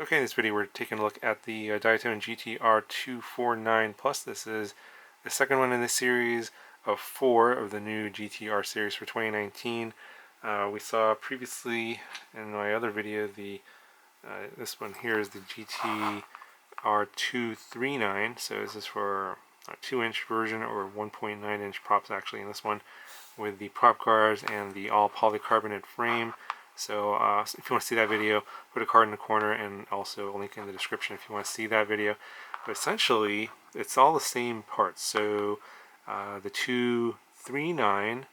Okay, in this video we're taking a look at the Diatone GT-R249 Plus. This is the second one in the series of 4 of the new GT-R series for 2019. We saw previously in my other video this one here is the GT-R239. So this is for a 2-inch version or 1.9-inch props actually in this one, with the prop guards and the all polycarbonate frame. So if you want to see that video, put a card in the corner and also a link in the description if you want to see that video. But essentially, it's all the same parts. So the 239,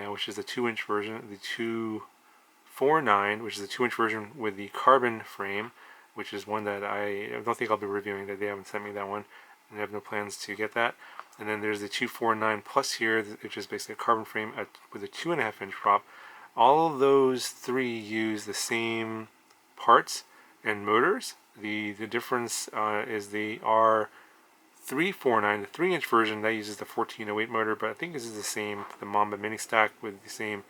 which is the 2-inch version, the 249, which is the 2-inch version with the carbon frame, which is one that I don't think I'll be reviewing, that they haven't sent me that one, and I have no plans to get that. And then there's the 249 Plus here, which is basically a carbon frame with a 2.5-inch prop. All of those three use the same parts and motors. The difference is the R349, the 3-inch version, that uses the 1408 motor, but I think this is the same, the Mamba mini stack with the same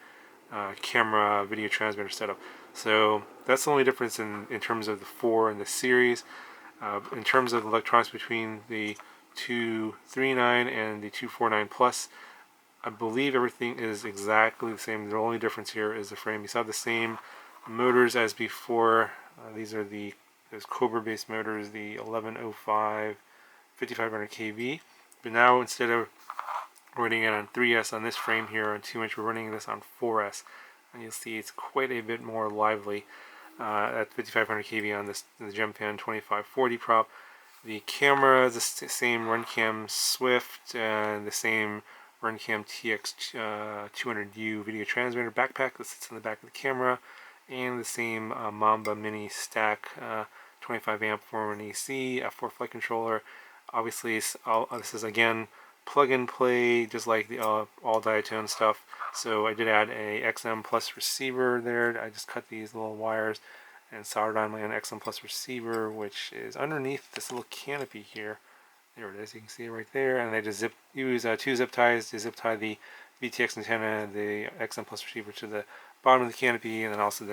camera video transmitter setup. So that's the only difference in terms of the 4 in the series. In terms of electronics between the 239 and the 249 Plus, I believe everything is exactly the same. The only difference here is the frame. You saw the same motors as before. These are those Cobra based motors, the 1105 5500 kV. But now instead of running it on 3S on this frame here on 2-inch, we're running this on 4S. And you'll see it's quite a bit more lively at 5500 kV on the GemFan 2540 prop. The camera is the same Runcam Swift and the same Runcam TX200U video transmitter backpack that sits in the back of the camera, and the same Mamba mini stack 25 amp 4 AC F4 flight controller. Obviously this is again plug and play, just like the all Diatone stuff. So I did add a XM Plus receiver there. I just cut these little wires and soldered on my own XM Plus receiver, which is underneath this little canopy here. There it is, you can see it right there. And I just use 2 zip ties to zip tie the VTX antenna, the XM Plus receiver, to the bottom of the canopy, and then also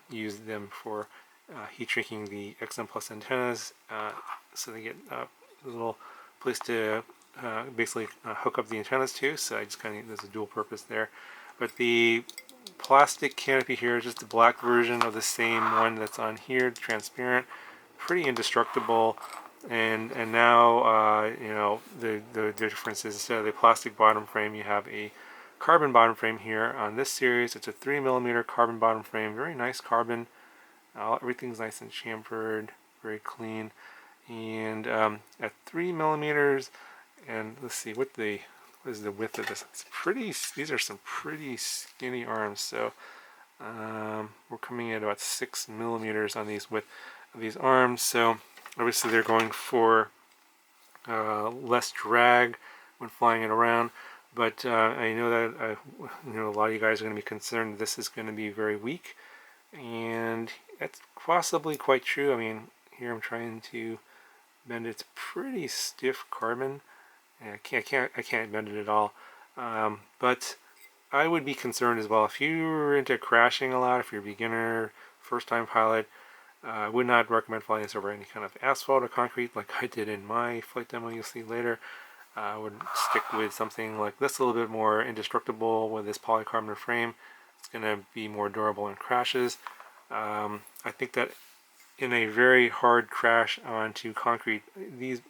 use them for heat shrinking the XM Plus antennas, so they get a little place to basically hook up the antennas to. So I just kind of, there's a dual purpose there. But the plastic canopy here is just the black version of the same one that's on here, transparent, pretty indestructible. And now you know, the difference is, instead of the plastic bottom frame, you have a carbon bottom frame here on this series. It's a 3mm carbon bottom frame, very nice carbon. Everything's nice and chamfered, very clean. And at 3mm, and let's see what is the width of this. It's pretty. These are some pretty skinny arms. So we're coming at about 6mm on these width of these arms. So obviously they're going for less drag when flying it around, but I know that a lot of you guys are going to be concerned this is going to be very weak, and that's possibly quite true. I mean, here I'm trying to bend it. It's pretty stiff carbon. I can't bend it at all. But I would be concerned as well if you're into crashing a lot, if you're a beginner, first-time pilot. I would not recommend flying this over any kind of asphalt or concrete like I did in my flight demo you'll see later. I would stick with something like this, a little bit more indestructible with this polycarbonate frame. It's going to be more durable in crashes. I think that in a very hard crash onto concrete,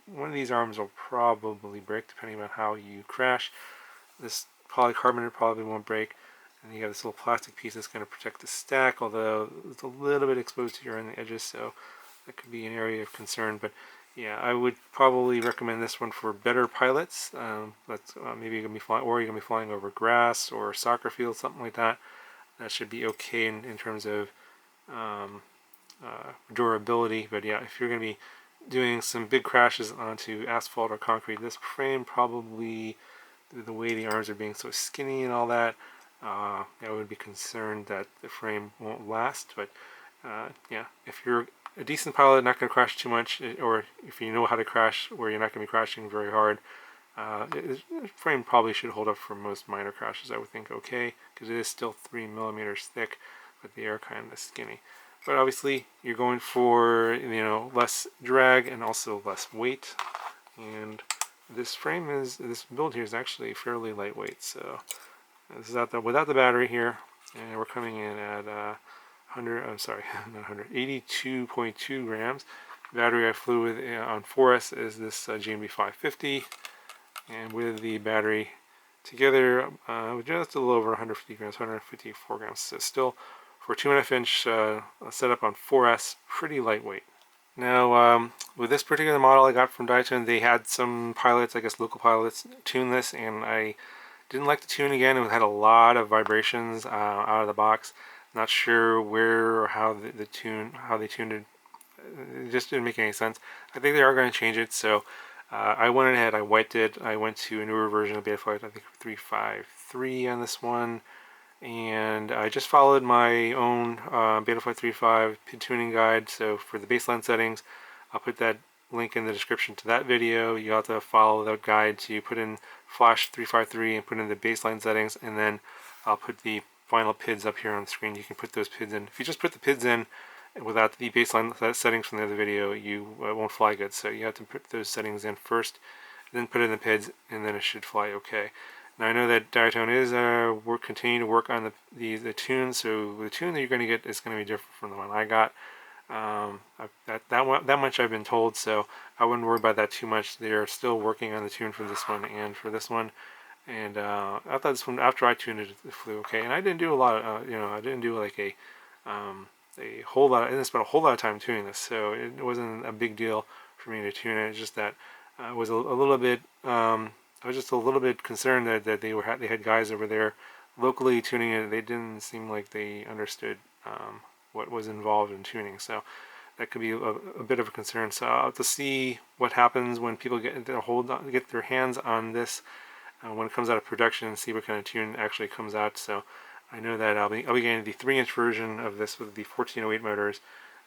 one of these arms will probably break depending on how you crash. This polycarbonate probably won't break. And you have this little plastic piece that's going to protect the stack, although it's a little bit exposed here on the edges, so that could be an area of concern. But yeah, I would probably recommend this one for better pilots. That's maybe you're going to be flying, or you're going to be flying over grass or soccer field, something like that. That should be okay in terms of durability. But yeah, if you're going to be doing some big crashes onto asphalt or concrete, this frame probably, the way the arms are being so skinny and all that, I would be concerned that the frame won't last. But yeah, if you're a decent pilot, not going to crash too much, or if you know how to crash where you're not going to be crashing very hard, the frame probably should hold up for most minor crashes, I would think, okay, because it is still 3mm thick, but they are kind of skinny. but obviously you're going for, you know, less drag and also less weight. And this build here is actually fairly lightweight. So this is without the battery here, and we're coming in at 100. I'm sorry, not 100. 82.2 grams. The battery I flew with on 4S is this GMB 550, and with the battery together, just a little over 150 grams, 154 grams. So still, for a 2.5 inch setup on 4S, pretty lightweight. Now, with this particular model I got from Diatone, they had some pilots, I guess local pilots, tune this, and I didn't like the tune again. It had a lot of vibrations out of the box. Not sure where or how they tuned it. It just didn't make any sense. I think they are going to change it, so I went ahead, I wiped it. I went to a newer version of Betaflight, I think 3.5.3 on this one, and I just followed my own Betaflight 3.5 PID tuning guide. So for the baseline settings, I'll put that link in the description to that video. You have to follow that guide to put in Flash 3.5.3 and put in the baseline settings, and then I'll put the final PIDs up here on the screen. You can put those PIDs in. If you just put the PIDs in without the baseline settings from the other video, you won't fly good. So you have to put those settings in first, then put in the PIDs, and then it should fly okay. Now I know that Diatone is continuing to work on the tune, so the tune that you're going to get is going to be different from the one I got. That much I've been told, so I wouldn't worry about that too much. They're still working on the tune for this one and for this one. And I thought this one, after I tuned it, it flew okay. And I didn't do a lot of, I didn't do like a whole lot. I didn't spend a whole lot of time tuning this, so it wasn't a big deal for me to tune it. It's just that I was a little bit, I was just a little bit concerned that they had guys over there locally tuning it. They didn't seem like they understood what was involved in tuning, so that could be a bit of a concern. So I'll have to see what happens when people get their hands on this when it comes out of production, and see what kind of tune actually comes out. So I know that I'll be getting the 3-inch version of this with the 1408 motors.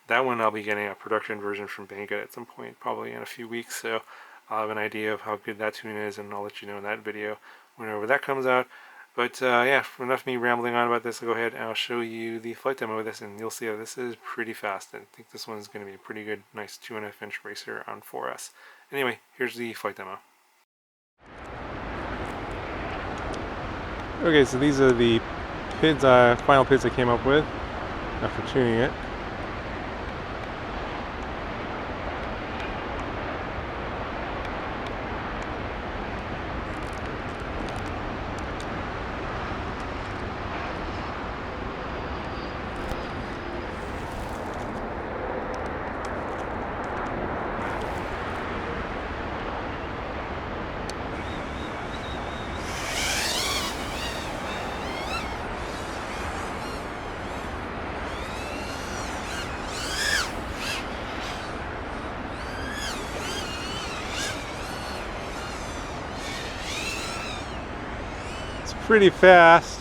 That one I'll be getting a production version from Banggood at some point, probably in a few weeks. So I'll have an idea of how good that tune is, and I'll let you know in that video whenever that comes out. But yeah, enough of me rambling on about this. I'll go ahead and I'll show you the flight demo of this, and you'll see that this is pretty fast. I think this one's going to be a pretty good, nice 2.5 inch racer on 4S. Anyway, here's the flight demo. Okay, so these are the PIDs, final PIDs I came up with after tuning it. Pretty fast.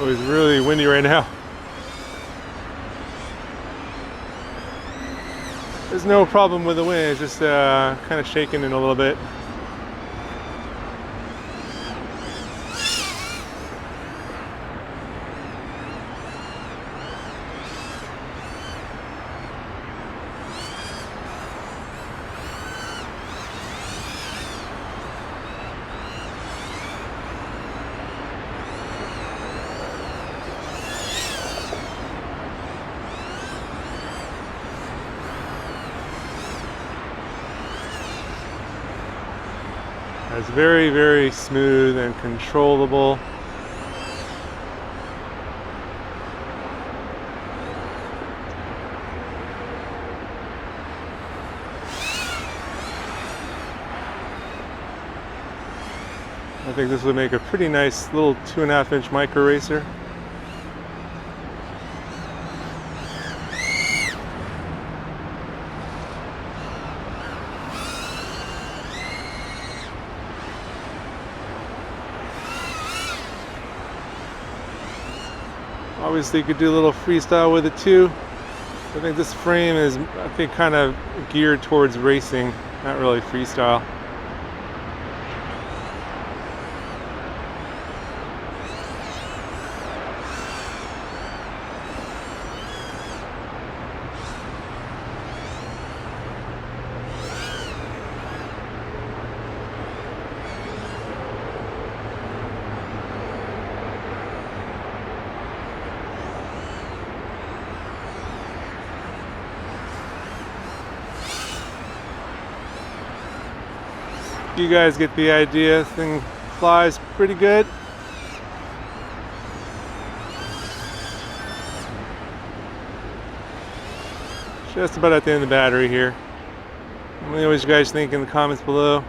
Oh, it's really windy right now. There's no problem with the wind, it's just kind of shaking in a little bit. It's very, very smooth and controllable. I think this would make a pretty nice little 2.5-inch micro racer. Obviously you could do a little freestyle with it too. I think this frame is, kind of geared towards racing, not really freestyle. You guys get the idea. This thing flies pretty good. Just about at the end of the battery here. Let me know what you guys think in the comments below.